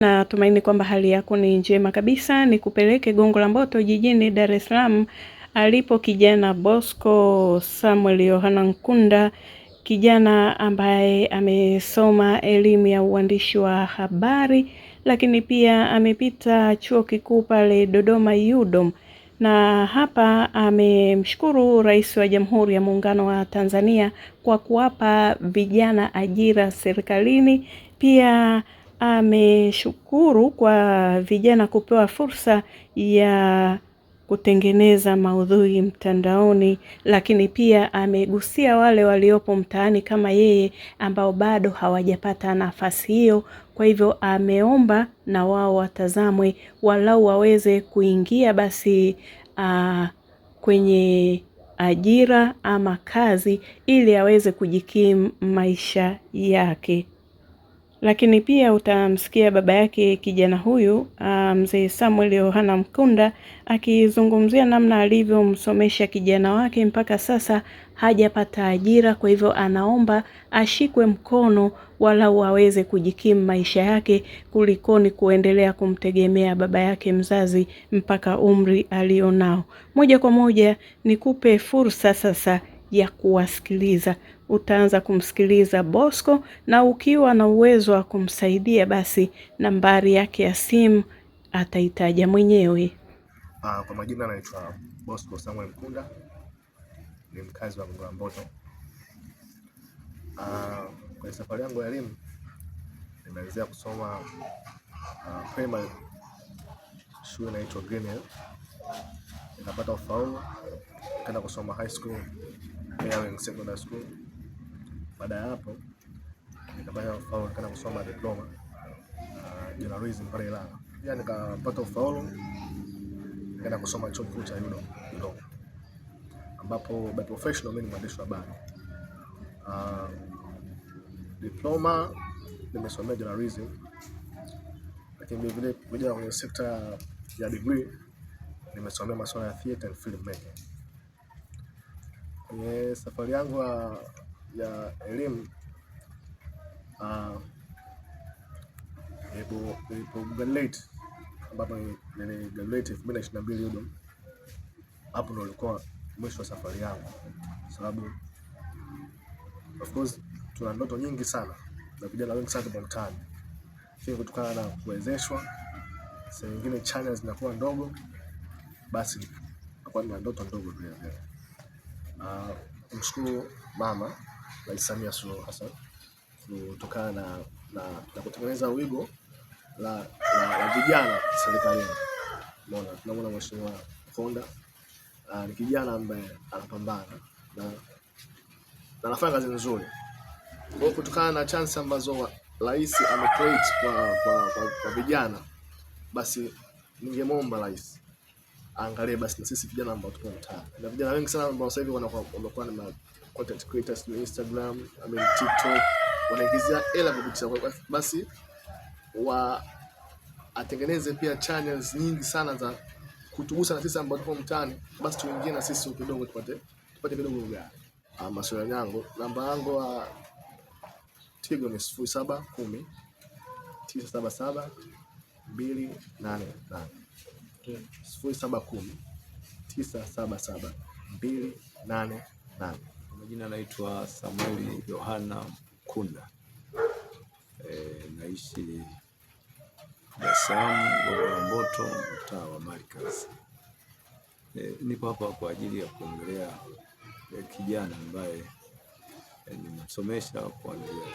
Natumaini kwamba hali yako ni njema kabisa. Nikupeleke Gongo la Mboto jijini Dar es Salaam alipo kijana Bosco Samuel Yohana Nkunda, kijana ambaye amesoma elimu ya uandishi wa habari, lakini pia amepita chuo kikuu pale Dodoma UDOM. Na hapa amemshukuru Rais wa Jamhuri ya Muungano wa Tanzania kwa kuwapa vijana ajira serikalini. Pia ameshukuru kwa vijana kupewa fursa ya kutengeneza maudhui mtandaoni, lakini pia amegusia wale waliopo mtaani kama yeye ambao bado hawajapata nafasi hiyo. Kwa hivyo ameomba na wao watazamwe walau waweze kuingia basi kwenye ajira ama kazi ili aweze kujikimu maisha yake. Lakini pia utamsikia baba yake kijana huyu mzee Samuel Yohana Nkunda akizungumzia namna alivyomsomesha kijana wake mpaka sasa hajapata ajira. Kwa hivyo anaomba ashikwe mkono wala aweze kujikimu maisha yake kulikoni kuendelea kumtegemea baba yake mzazi mpaka umri alionao. Moja kwa moja nikupe fursa sasa ya kuwasikiliza. Utaanza kumsikiliza Bosco, na ukiwa na uwezo wa kumsaidia basi nambari yake ya simu ataitaja mwenyewe. Kwa majina anaitwa Bosco Samuel Nkunda, ni mkazi wa Gongo la Mboto. Kwa safari yangu ya elimu nimeanzia kusoma primary shule inaitwa Green Hill, nikapata ufaulu nikaenda kusoma high school Airwing Secondary School. Baada ya hapo nikapata ufaulu nikaenda kusoma diploma journalism pale Ilala. Pia nikapata ufaulu nikaenda kusoma chuo kikuu cha UDOM, ambapo by professional mimi ni mwandishi wa habari. Diploma nimesomea journalism, lakini vile kuja kwenye sekta ya degree nimesomea masuala ya theater and film making. Kwenye safari yangu ya elimu nilipograduate, ambapo niligraduate 2022 UDOM. Hapo ndo ulikuwa mwisho wa safari yangu, sababu of course tuna ndoto nyingi sana na vijana wengi sana kwa mtaani, lakini kutokana na kuwezeshwa sehemu nyingine channels zinakuwa ndogo, basi kwa na ndoto ndogo vile vile. Mshukuru Mama Rais Samia Suluhu Hassan kutokana na kutengeneza wigo la vijana serikalini. Tunaona Mheshimiwa Nkunda ni kijana ambaye anapambana na anafanya kazi nzuri. Kwa kutokana na chance ambazo rais amecreate kwa vijana, basi ningemwomba rais angalie basi na sisi vijana ambao tuko mtaani. Na vijana wengi sana ambao sasa hivi wamekuwa na content creators na Instagram, TikTok, wanaingizia hela kupitia, basi atengeneze pia channels nyingi sana za kutugusa na sisi ambao tuko mtaani, basi tuingie na sisi kidogo tupate kidogo ugari. Maswali yangu, namba yangu Tigo ni 0710 977 288. 0710 977 288. Majina naitwa Samuel Yohana Nkunda. Naishi Dar es Salaam, Gongo la Mboto, mtaa wa Markaz. Niko hapa kwa ajili ya kuongelea kijana ambaye nimemsomesha kuanzia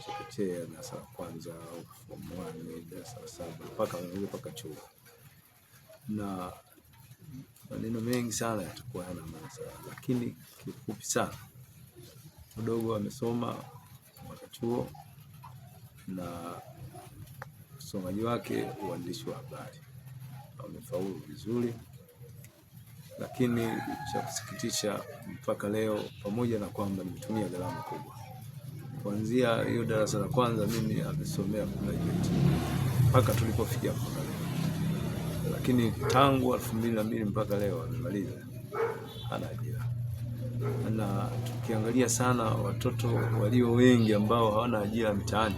chekechea na darasa la kwanza au form 1 darasa la 7 mpaka chuo. Na maneno mengi sana yatakuwa yana maana sana, lakini kifupi sana, mdogo amesoma mpaka chuo na usomaji wake uandishi wa habari, amefaulu vizuri. Lakini cha kusikitisha mpaka leo, pamoja na kwamba nimetumia gharama kubwa kuanzia hiyo darasa la kwanza, mimi amesomea graduate mpaka tulipofikia mpaka leo, lakini tangu 2002 mpaka leo amemaliza hana ajira. na tukiangalia sana watoto walio wengi ambao hawana ajira mtaani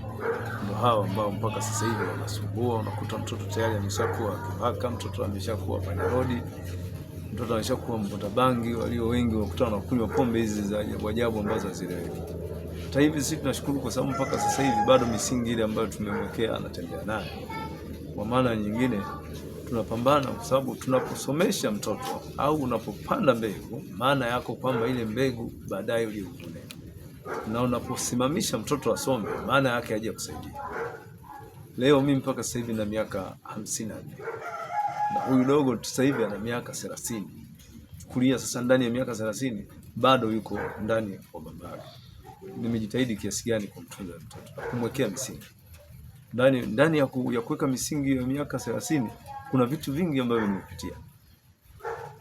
ndio hao ambao mpaka sasa hivi wanasumbua. Unakuta mtoto tayari ameshakuwa kibaka, mtoto ameshakuwa panyarodi, mtoto ameshakuwa mvuta bangi. Walio wengi wakuta wanakunywa pombe hizi za ajabu ambazo hazieleweki. Hata hivi sisi tunashukuru kwa sababu mpaka sasa hivi bado misingi ile ambayo tumemwekea anatembea nayo. Kwa maana nyingine tunapambana kwa sababu tunaposomesha mtoto au unapopanda mbegu, maana yako kwamba ile mbegu baadaye ulivune. Na unaposimamisha mtoto asome, maana yake aje kusaidia. Leo mimi mpaka sasa hivi na miaka 54. Na huyu dogo sasa hivi ana miaka 30. Kulia sasa ndani ya miaka 30 bado yuko ndani ya babake. Nimejitahidi kiasi gani kumtunza mtoto, kumwekea misingi. Ndani ya kuweka misingi ya miaka 30 kuna vitu vingi ambavyo nimepitia.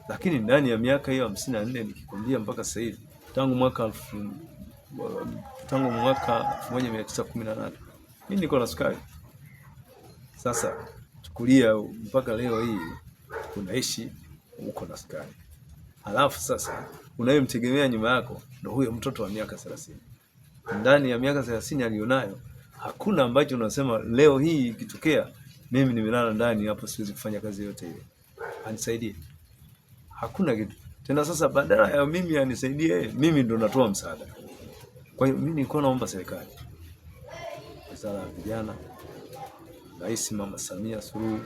Lakini ndani ya miaka hiyo 54 nikikwambia mpaka sasa hivi tangu mwaka 1918 mimi niko na sukari. Sasa chukulia mpaka leo hii unaishi uko na sukari. Halafu sasa unayemtegemea nyuma yako ndio huyo mtoto wa miaka 30. Ndani ya miaka 30 alionayo hakuna ambacho unasema leo hii ikitokea mimi nimelala ndani hapo siwezi kufanya kazi yote ile, anisaidie. Hakuna kitu. Tena sasa badala ya mimi anisaidie, mimi ndo natoa msaada. Kwa hiyo mimi nilikuwa naomba serikali, Wizara ya Vijana, Rais Mama Samia Suluhu,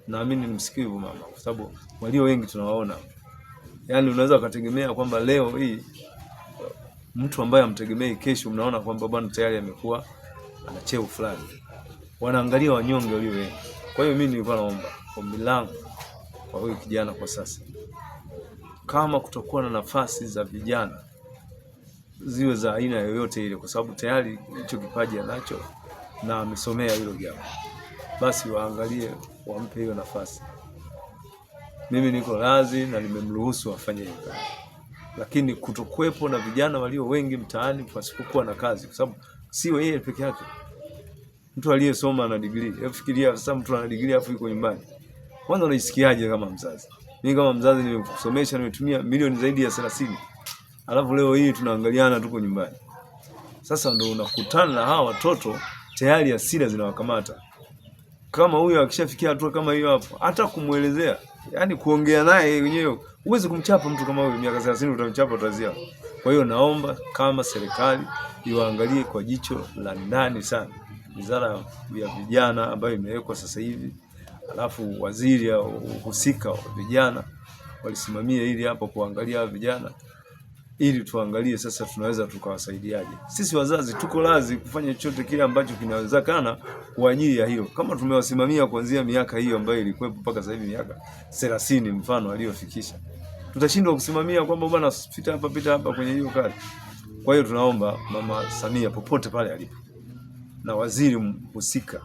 naamini ni msikivu mama kwa sababu walio wengi tunawaona. Yaani unaweza kutegemea kwamba leo hii mtu ambaye amtegemei kesho mnaona kwamba bwana tayari amekuwa ana cheo fulani. Wanaangalia wanyonge walio wengi. Kwa hiyo mimi nilikuwa naomba ombi langu kwa huyu kijana kwa sasa, kama kutokuwa na nafasi za vijana ziwe za aina yoyote ile, kwa sababu tayari hicho kipaji anacho na amesomea hilo jambo, basi waangalie wampe hiyo nafasi. Mimi niko radhi na nimemruhusu afanye hivyo. Lakini kutokuwepo na vijana walio wengi mtaani pasipokuwa na kazi, kwa sababu sio yeye peke yake. Mtu aliyesoma na degree, fikiria sasa mtu ana degree afu yuko nyumbani. Kwanza unajisikiaje kama mzazi? Mimi kama mzazi nimekusomesha, nimetumia milioni zaidi ya 30. Alafu leo hii tunaangaliana tuko nyumbani. Sasa ndio unakutana na hawa watoto tayari hasira zinawakamata. Kama huyo akishafikia hatua kama hiyo hapo, hata kumuelezea, yani kuongea naye wenyewe, uweze kumchapa mtu kama huyo miaka 30 utamchapa utazia. Kwa hiyo naomba kama serikali iwaangalie kwa jicho la ndani sana. Wizara ya Vijana ambayo imewekwa sasa hivi, alafu waziri ya husika wa vijana walisimamia ili hapo kuangalia vijana, ili tuangalie sasa tunaweza tukawasaidiaje. Sisi wazazi tuko lazi kufanya chochote kile ambacho kinawezekana kwa ajili ya hilo. Kama tumewasimamia kuanzia miaka hiyo ambayo ilikuwa mpaka sasa hivi miaka 30 mfano aliyofikisha, tutashindwa kusimamia kwamba bwana pita hapa kwenye hiyo kazi. Kwa hiyo tunaomba Mama Samia popote pale alipo na waziri husika,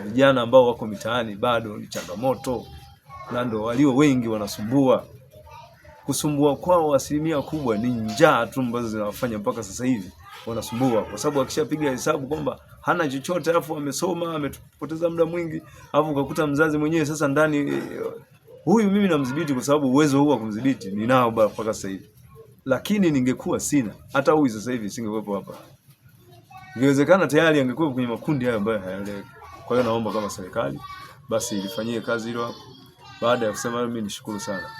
vijana ambao wako mitaani bado ni changamoto na ndio walio wengi wanasumbua. Kusumbua kwao asilimia kubwa ni njaa tu ambazo zinawafanya mpaka sasa hivi wanasumbua, kwa sababu akishapiga hesabu kwamba hana chochote alafu amesoma amepoteza muda mwingi, alafu ukakuta mzazi mwenyewe sasa ndani huyu mimi namdhibiti kwa sababu uwezo huu wa kumdhibiti ninao mpaka sasa hivi. Lakini ningekuwa sina, hata huyu sasa hivi singekuwepo hapa. Ingewezekana tayari angekuwa kwenye makundi hayo ambayo hayaeleweki. Kwa hiyo naomba kama serikali basi ilifanyie kazi hilo hapo. Baada ya kusema mimi nishukuru sana.